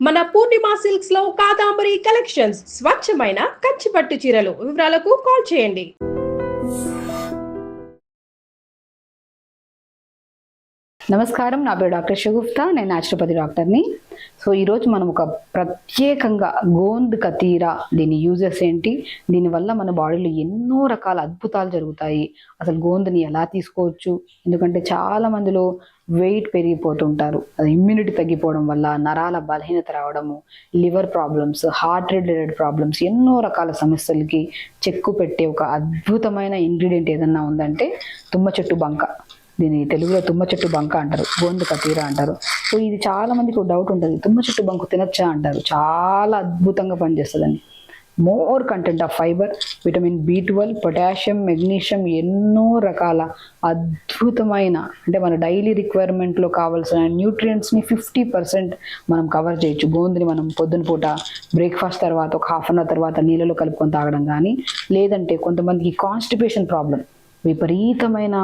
మన పూర్ణిమ సిల్క్స్ లో కాదాంబరి కలెక్షన్స్ స్వచ్ఛమైన కంచి పట్టు చీరలు. వివరాలకు కాల్ చేయండి. నమస్కారం, నా పేరు డాక్టర్ షగుప్తా. నేను న్యాచురోపతి డాక్టర్ని. సో ఈరోజు మనం ఒక ప్రత్యేకంగా గోంద్ కతీరా, దీని యూజెస్ ఏంటి, దీనివల్ల మన బాడీలో ఎన్నో రకాల అద్భుతాలు జరుగుతాయి, అసలు గోంద్ని ఎలా తీసుకోవచ్చు. ఎందుకంటే చాలా మందిలో వెయిట్ పెరిగిపోతుంటారు, అది ఇమ్యూనిటీ తగ్గిపోవడం వల్ల, నరాల బలహీనత రావడము, liver problems, heart related problems, ఎన్నో రకాల సమస్యలకి చెక్కు పెట్టే ఒక అద్భుతమైన ఇంగ్రీడియంట్ ఏదన్నా ఉందంటే తుమ్మ చెట్టు బంక. దీని తెలుగులో తుమ్మ చెట్టు బంక అంటారు, గోంద్ కతీరా అంటారు. సో ఇది చాలా మందికి డౌట్ ఉంటుంది, తుమ్మ చెట్టు బంకు తినచ్చా అంటారు. చాలా అద్భుతంగా పనిచేస్తుందండి. More content of fibre, vitamin B12, potassium, magnesium, ఎన్నో రకాల అద్భుతమైన, అంటే మన డైలీ రిక్వైర్మెంట్లో కావాల్సిన న్యూట్రియంట్స్ని 50% మనం కవర్ చేయొచ్చు. గోంద్ని మనం పొద్దున పూట బ్రేక్ఫాస్ట్ తర్వాత ఒక హాఫ్ అన్ అవర్ తర్వాత నీళ్ళలో కలుపుకొని తాగడం కానీ, లేదంటే కొంతమందికి కాన్స్టిపేషన్ ప్రాబ్లం, విపరీతమైన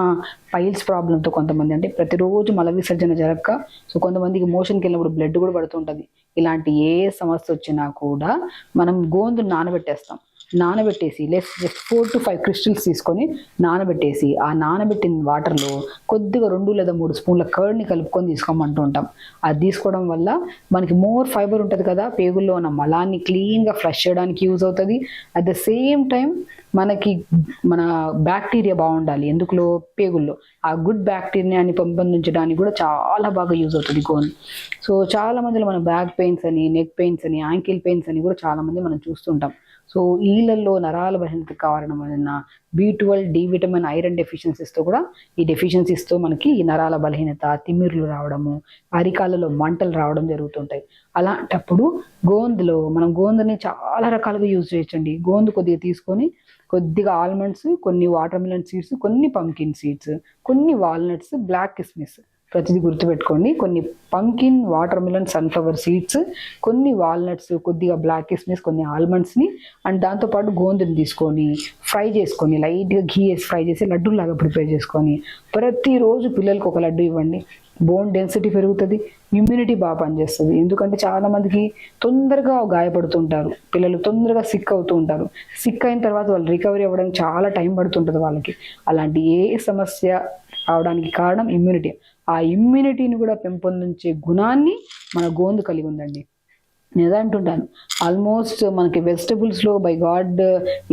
పైల్స్ ప్రాబ్లంతో కొంతమంది, అంటే ప్రతిరోజు మల విసర్జన జరగక, సో కొంతమందికి మోషన్కి వెళ్ళినప్పుడు బ్లడ్ కూడా పడుతుంటుంది. ఇలాంటి ఏ సమస్య వచ్చినా కూడా మనం గోందు నానబెట్టేస్తాం. నానబెట్టేసి జస్ట్ 4 to 5 క్రిస్టల్స్ తీసుకొని నానబెట్టేసి, ఆ నానబెట్టిన వాటర్లో కొద్దిగా 2 లేదా 3 స్పూన్ల కర్డ్ని కలుపుకొని తీసుకోమంటూ ఉంటాం. అది తీసుకోవడం వల్ల మనకి మోర్ ఫైబర్ ఉంటుంది కదా, పేగుల్లో ఉన్న మలాన్ని క్లీన్గా ఫ్లష్ చేయడానికి యూజ్ అవుతుంది. అట్ ద సేమ్ టైం మనకి మన బ్యాక్టీరియా బాగుండాలి ఎందుకులో, పేగుల్లో ఆ గుడ్ బ్యాక్టీరియాని పెంపొందించడానికి కూడా చాలా బాగా యూజ్ అవుతుంది గోంద్. సో చాలా మందిలో మన బ్యాక్ పెయిన్స్ అని, నెక్ పెయిన్స్ అని, యాంకిల్ పెయిన్స్ అని కూడా చాలా మంది మనం చూస్తుంటాం. సో ఈళ్ళల్లో నరాల బలహీనత కారణమైన B12, D విటమిన్, ఐరన్ డెఫిషియన్సీస్తో కూడా, ఈ డెఫిషియన్సీస్తో మనకి ఈ నరాల బలహీనత, తిమ్మిర్లు రావడము, అరికాళ్ళలో మంటలు రావడం జరుగుతుంటాయి. అలాంటప్పుడు గోంద్లో మనం గోంద్ని చాలా రకాలుగా యూజ్ చేయొచ్చండి. గోంద్ కొద్దిగా తీసుకొని కొద్దిగా ఆల్మండ్స్, కొన్ని వాటర్ మిలన్ సీడ్స్, కొన్ని పంకిన్ సీడ్స్, కొన్ని వాల్నట్స్, బ్లాక్ కిస్మిస్, ప్రతిదీ గుర్తుపెట్టుకోండి. కొన్ని pumpkin, water melon, sunflower seeds, కొన్ని వాల్నట్స్, కొద్దిగా బ్లాక్ కిస్మిస్, కొన్ని ఆల్మండ్స్ని, అండ్ దాంతోపాటు గోందుని తీసుకొని ఫ్రై చేసుకొని, లైట్గా ఘీ వేసి ఫ్రై చేసి లడ్డూలాగా ప్రిపేర్ చేసుకొని ప్రతిరోజు పిల్లలకు ఒక లడ్డు ఇవ్వండి. బోన్ డెన్సిటీ పెరుగుతుంది, ఇమ్యూనిటీ బాగా పనిచేస్తుంది. ఎందుకంటే చాలా మందికి తొందరగా గాయపడుతుంటారు, పిల్లలు తొందరగా సిక్ అవుతూ ఉంటారు. సిక్ అయిన తర్వాత వాళ్ళు రికవరీ అవ్వడానికి చాలా టైం పడుతుంటుంది వాళ్ళకి. అలాంటి ఏ సమస్య రావడానికి కారణం ఇమ్యూనిటీ. ఆ ఇమ్యూనిటీని కూడా పెంపొందించే గుణాన్ని మన గోంద్ కలిగి ఉందండి. నేను అంటుంటాను, ఆల్మోస్ట్ మనకి వెజిటబుల్స్లో బై గాడ్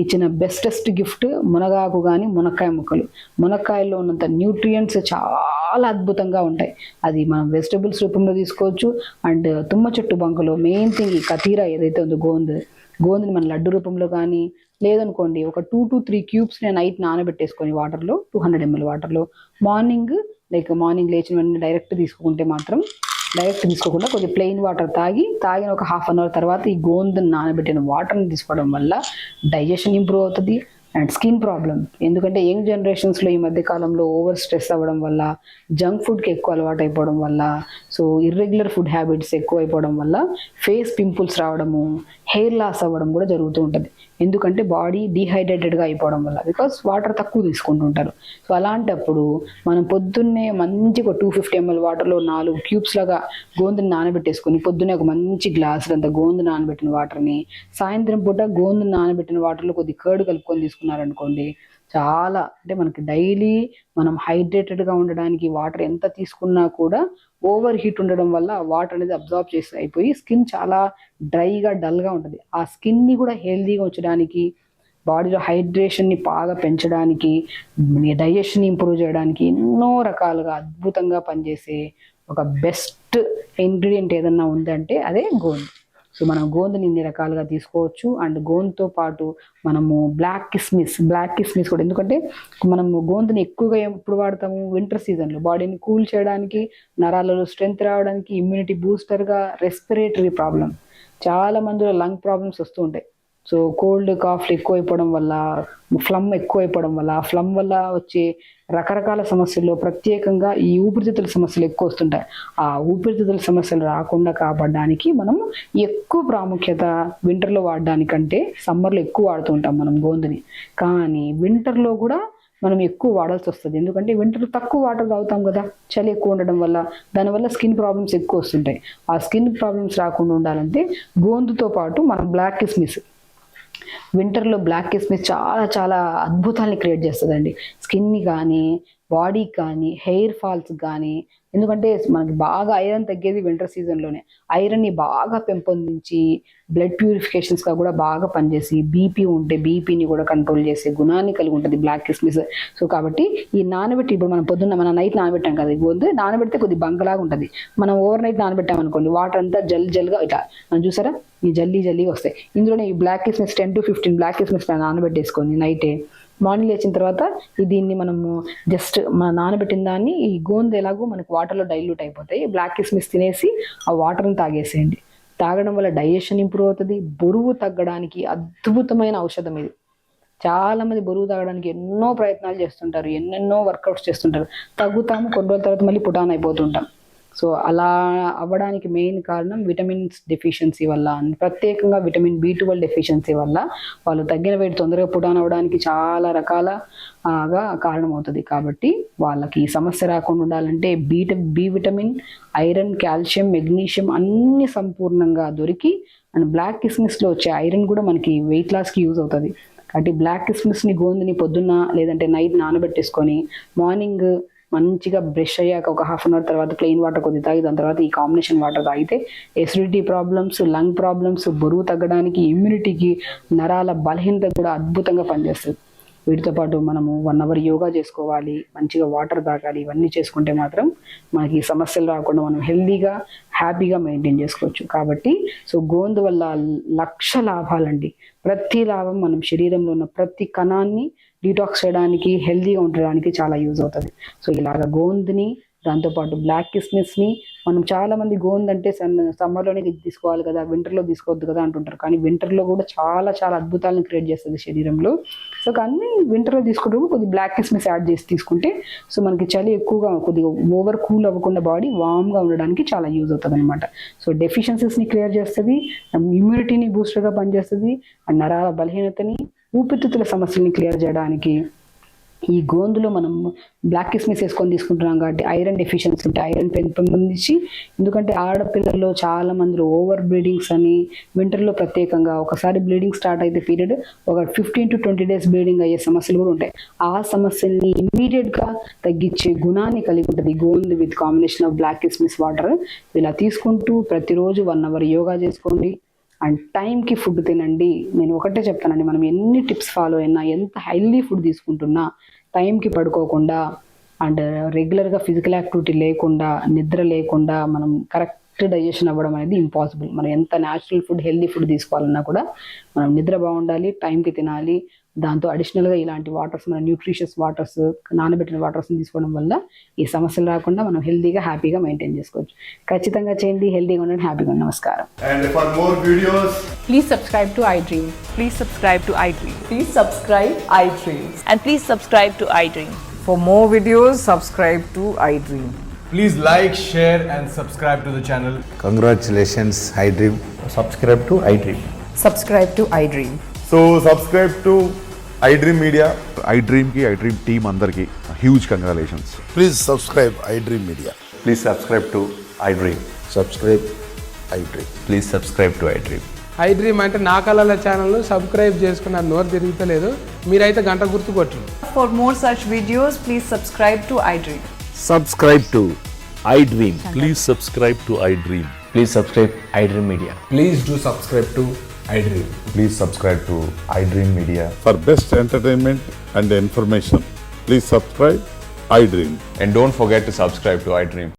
ఇచ్చిన బెస్టెస్ట్ గిఫ్ట్ మునగాకు కానీ మునక్కాయ ముక్కలు. మునక్కాయల్లో ఉన్నంత న్యూట్రియంట్స్ చాలా అద్భుతంగా ఉంటాయి. అది మనం వెజిటబుల్స్ రూపంలో తీసుకోవచ్చు. అండ్ తుమ్మ చెట్టు బంకలో మెయిన్ థింగ్ ఈ కతీరా ఏదైతే ఉందో గోంద్ని మన లడ్డు రూపంలో కానీ, లేదనుకోండి ఒక 2 to 3 క్యూబ్స్ నేను నైట్ నానబెట్టేసుకొని వాటర్లో, 200 ml వాటర్లో, మార్నింగ్ లేచిన వెంటనే డైరెక్ట్ తీసుకోకుండా కొద్దిగా ప్లెయిన్ వాటర్ తాగిన ఒక హాఫ్ అన్ అవర్ తర్వాత ఈ గోంద్ని నానబెట్టిన వాటర్ని తీసుకోవడం వల్ల డైజెషన్ ఇంప్రూవ్ అవుతుంది. అండ్ స్కిన్ ప్రాబ్లం, ఎందుకంటే యంగ్ జనరేషన్స్లో ఈ మధ్య కాలంలో ఓవర్ స్ట్రెస్ అవ్వడం వల్ల, జంక్ ఫుడ్కి ఎక్కువ అలవాటు అయిపోవడం వల్ల, సో ఇర్రెగ్యులర్ ఫుడ్ హ్యాబిట్స్ ఎక్కువ అయిపోవడం వల్ల ఫేస్ పింపుల్స్ రావడము, హెయిర్ లాస్ అవ్వడం కూడా జరుగుతూ ఉంటుంది. ఎందుకంటే బాడీ డీహైడ్రేటెడ్గా అయిపోవడం వల్ల, బికాస్ వాటర్ తక్కువ తీసుకుంటుంటారు. సో అలాంటప్పుడు మనం పొద్దున్నే మంచిగా 250 ml వాటర్లో 4 క్యూబ్స్ లాగా గోందుని నానబెట్టేసుకొని, పొద్దున్నే ఒక మంచి గ్లాసులంత గోందు నానబెట్టిన వాటర్ని, సాయంత్రం పూట గోందు నానబెట్టిన వాటర్లో కొద్ది కర్డ్ కలుపుకొని తీసుకున్నారనుకోండి, చాలా, అంటే మనకి డైలీ మనం హైడ్రేటెడ్గా ఉండడానికి వాటర్ ఎంత తీసుకున్నా కూడా ఓవర్ హీట్ ఉండడం వల్ల వాటర్ అనేది అబ్జార్బ్ చేసి అయిపోయి స్కిన్ చాలా డ్రైగా, డల్గా ఉంటుంది. ఆ స్కిన్ని కూడా హెల్దీగా ఉంచడానికి, బాడీలో హైడ్రేషన్ని బాగా పెంచడానికి, డైజెషన్ ఇంప్రూవ్ చేయడానికి ఎన్నో రకాలుగా అద్భుతంగా పనిచేసే ఒక బెస్ట్ ఇంగ్రీడియంట్ ఏదన్నా ఉందంటే అదే గోంద్. సో మనం గోందుని ఇన్ని రకాలుగా తీసుకోవచ్చు. అండ్ గోందుతో పాటు మనము బ్లాక్ కిస్మిస్ కూడా, ఎందుకంటే మనము గోందుని ఎక్కువగా ఎప్పుడు వాడతాము, వింటర్ సీజన్లో బాడీని కూల్ చేయడానికి, నరాలలో స్ట్రెంగ్త్ రావడానికి, ఇమ్యూనిటీ బూస్టర్గా, రెస్పిరేటరీ ప్రాబ్లం, చాలా మందిలో లంగ్ ప్రాబ్లమ్స్ వస్తూ ఉంటాయి. సో కోల్డ్, కాఫ్లు ఎక్కువైపోవడం వల్ల, ఫ్లమ్ ఎక్కువైపోవడం వల్ల, ఆ ఫ్లమ్ వల్ల వచ్చే రకరకాల సమస్యల్లో ప్రత్యేకంగా ఈ ఊపిరితిత్తుల సమస్యలు ఎక్కువ వస్తుంటాయి. ఆ ఊపిరితిత్తుల సమస్యలు రాకుండా కాపాడడానికి మనం ఎక్కువ ప్రాముఖ్యత వింటర్లో వాడడానికంటే సమ్మర్లో ఎక్కువ వాడుతూ ఉంటాం మనం గోందుని. కానీ వింటర్లో కూడా మనం ఎక్కువ వాడాల్సి వస్తుంది. ఎందుకంటే వింటర్ తక్కువ వాటర్ తాగుతాం కదా, చలి ఎక్కువ ఉండడం వల్ల, దానివల్ల స్కిన్ ప్రాబ్లమ్స్ ఎక్కువ వస్తుంటాయి. ఆ స్కిన్ ప్రాబ్లమ్స్ రాకుండా ఉండాలంటే గోందుతో పాటు మనం బ్లాక్ కిస్మిస్, వింటర్లో బ్లాక్ కిస్మిస్ చాలా చాలా అద్భుతాన్ని క్రియేట్ చేస్తుందండి. స్కిన్ని కానీ, బాడీ కానీ, హెయిర్ ఫాల్స్ కానీ. ఎందుకంటే మనకి బాగా ఐరన్ తగ్గేది వింటర్ సీజన్లోనే. ఐరన్ని బాగా పెంపొందించి బ్లడ్ ప్యూరిఫికేషన్స్గా కూడా బాగా పనిచేసి, బీపీ ఉంటే బీపీని కూడా కంట్రోల్ చేసే గుణాన్ని కలిగి ఉంటుంది బ్లాక్ కిస్మిస్. సో కాబట్టి ఈ నానబెట్టి, ఇప్పుడు మనం పొద్దున్న మనం నైట్ నానబెట్టాం కదా, గోందు నానబెడితే కొద్ది బంకలాగా ఉంటుంది. మనం ఓవర్ నైట్ నానబెట్టాం అనుకోండి, వాటర్ అంతా జల్గా ఇట్లా మనం చూసారా ఈ జల్లీగా వస్తాయి. ఇందులోనే ఈ బ్లాక్ కిస్మిస్ 10 to 15 బ్లాక్ కిస్మిస్ నానబెట్టేసుకొని నైటే, మార్నింగ్ లేచిన తర్వాత దీన్ని మనము జస్ట్ మన నానబెట్టిన దాన్ని, ఈ గోందు ఎలాగో మనకు వాటర్లో డైల్యూట్ అయిపోతాయి, బ్లాక్ కిస్మిస్ తినేసి ఆ వాటర్ని తాగేసేయండి. తాగడం వల్ల డైజెషన్ ఇంప్రూవ్ అవుతుంది. బరువు తగ్గడానికి అద్భుతమైన ఔషధం ఇది. చాలా మంది బరువు తగ్గడానికి ఎన్నో ప్రయత్నాలు చేస్తుంటారు, ఎన్నెన్నో వర్కౌట్స్ చేస్తుంటారు, తగ్గుతాము, కొన్ని రోజుల తర్వాత మళ్ళీ పుటాన్ అయిపోతుంటాం. సో అలా అవ్వడానికి మెయిన్ కారణం విటమిన్స్ డెఫిషియన్సీ వల్ల, ప్రత్యేకంగా విటమిన్ B12 డెఫిషియన్సీ వల్ల వాళ్ళు తగ్గిన వెయిట్ తొందరగా పుటాన్ అవ్వడానికి చాలా రకాలగా కారణమవుతుంది. కాబట్టి వాళ్ళకి ఈ సమస్య రాకుండా ఉండాలంటే B vitamin, iron, calcium, magnesium అన్ని సంపూర్ణంగా దొరికి, అండ్ బ్లాక్ కిస్మిస్లో వచ్చే ఐరన్ కూడా మనకి వెయిట్ లాస్కి యూజ్ అవుతుంది. కాబట్టి బ్లాక్ కిస్మిస్ని, గోందుని పొద్దున్న లేదంటే నైట్ నానబెట్టేసుకొని మార్నింగ్ మంచిగా బ్రష్ అయ్యాక ఒక హాఫ్ అన్ అవర్ తర్వాత ప్లెయిన్ వాటర్ కొద్దిగా తాగి, దాని తర్వాత ఈ కాంబినేషన్ వాటర్ తాగితే ఎసిడిటీ ప్రాబ్లమ్స్, లంగ్ ప్రాబ్లమ్స్, బరువు తగ్గడానికి, ఇమ్యూనిటీకి, నరాల బలహీనత కూడా అద్భుతంగా పనిచేస్తుంది. వీటితో పాటు మనము 1 hour యోగా చేసుకోవాలి, మంచిగా వాటర్ తాగాలి. ఇవన్నీ చేసుకుంటే మాత్రం మనకి సమస్యలు రాకుండా మనం హెల్దీగా, హ్యాపీగా మెయింటైన్ చేసుకోవచ్చు. కాబట్టి సో గోందు వల్ల లక్ష లాభాలండి. ప్రతి లాభం మనం శరీరంలో ఉన్న ప్రతి కణాన్ని డీటాక్స్ చేయడానికి, హెల్దీగా ఉండడానికి చాలా యూజ్ అవుతుంది. సో ఇలాగ గోందుని, దాంతోపాటు బ్లాక్ కిస్మిస్ని మనం చాలా మంది గోందు అంటే సమ్మర్లోనే తీసుకోవాలి కదా, వింటర్లో తీసుకోవద్దు కదా అంటుంటారు. కానీ వింటర్లో కూడా చాలా చాలా అద్భుతాలను క్రియేట్ చేస్తుంది శరీరంలో. సో కానీ వింటర్లో తీసుకుంటే కొద్దిగా బ్లాక్ కిస్మిస్ యాడ్ చేసి తీసుకుంటే సో మనకి చలి ఎక్కువగా, కొద్దిగా ఓవర్ కూల్ అవ్వకుండా బాడీ వామ్గా ఉండడానికి చాలా యూజ్ అవుతుంది అనమాట. సో డెఫిషియన్సీస్ని క్లియర్ చేస్తుంది, ఇమ్యూనిటీని బూస్టర్గా పనిచేస్తుంది, అండ్ నరాల బలహీనతని, ఊపిరితిత్తుల సమస్యల్ని క్లియర్ చేయడానికి ఈ గోందులో మనం బ్లాక్ కిస్మిస్ వేసుకొని తీసుకుంటున్నాం కాబట్టి ఐరన్ డెఫిషియన్సీ ఉంటే ఐరన్ పెంపొందించి, ఎందుకంటే ఆడపిల్లల్లో చాలా మంది ఓవర్ బ్లీడింగ్స్ అని, వింటర్లో ప్రత్యేకంగా ఒకసారి బ్లీడింగ్ స్టార్ట్ అయితే పీరియడ్ ఒక 15 to 20 days బ్లీడింగ్ అయ్యే సమస్యలు కూడా ఉంటాయి. ఆ సమస్యల్ని ఇమ్మీడియట్గా తగ్గించే గుణాన్ని కలిగి ఉంటుంది గోందు విత్ కాంబినేషన్ ఆఫ్ బ్లాక్ కిస్మిస్ వాటర్. ఇలా తీసుకుంటూ ప్రతిరోజు 1 hour యోగా చేసుకోండి, అండ్ టైంకి ఫుడ్ తినండి. నేను ఒకటే చెప్తానండి, మనం ఎన్ని టిప్స్ ఫాలో అయినా, ఎంత హెల్దీ ఫుడ్ తీసుకుంటున్నా, టైంకి పడుకోకుండా అండ్ రెగ్యులర్గా ఫిజికల్ యాక్టివిటీ లేకుండా, నిద్ర లేకుండా మనం కరెక్ట్ డైజెషన్ అవ్వడం అనేది ఇంపాసిబుల్. మనం ఎంత న్యాచురల్ ఫుడ్, హెల్దీ ఫుడ్ తీసుకోవాలన్నా కూడా మనం నిద్ర బాగుండాలి, టైంకి తినాలి. దాంతో అడిషనల్గా ఇలాంటి వాటర్స్, మన న్యూట్రిషియస్ వాటర్స్, నానబెట్టిన వాటర్స్ని తీసుకోవడం వల్ల ఈ సమస్యలు రాకుండా మనం హెల్దీగా, హ్యాపీగా మెయింటైన్ చేసుకోవచ్చు. ఖచ్చితంగా చేయండి, హెల్దీగా ఉండండి, హ్యాపీగా ఉండండి. నమస్కారం. And for more videos, Please subscribe to iDream. Please subscribe to iDream. Please subscribe iDreams. And please subscribe to iDream. For more videos, subscribe to iDream. please like, share and subscribe to the channel. Congratulations, iDream. Subscribe to iDream. Subscribe to iDream. So subscribe to iDream Media. iDream ki iDream team అందరికి huge congratulations. Please subscribe iDream Media. Please subscribe to iDream. Subscribe iDream. Please subscribe to iDream. iDream అంటే నా కళల ఛానల్ను subscribe చేసుకున్న నోరు తిరుగుతలేదు, మీరైతే గంట గుర్తు కొట్టండి. For more such videos, please subscribe to iDream. Subscribe to iDream. Please subscribe to iDream. Please subscribe iDream Media. Please do subscribe to iDream. Please subscribe to iDream Media. For best entertainment and information, please subscribe iDream. And don't forget to subscribe to iDream.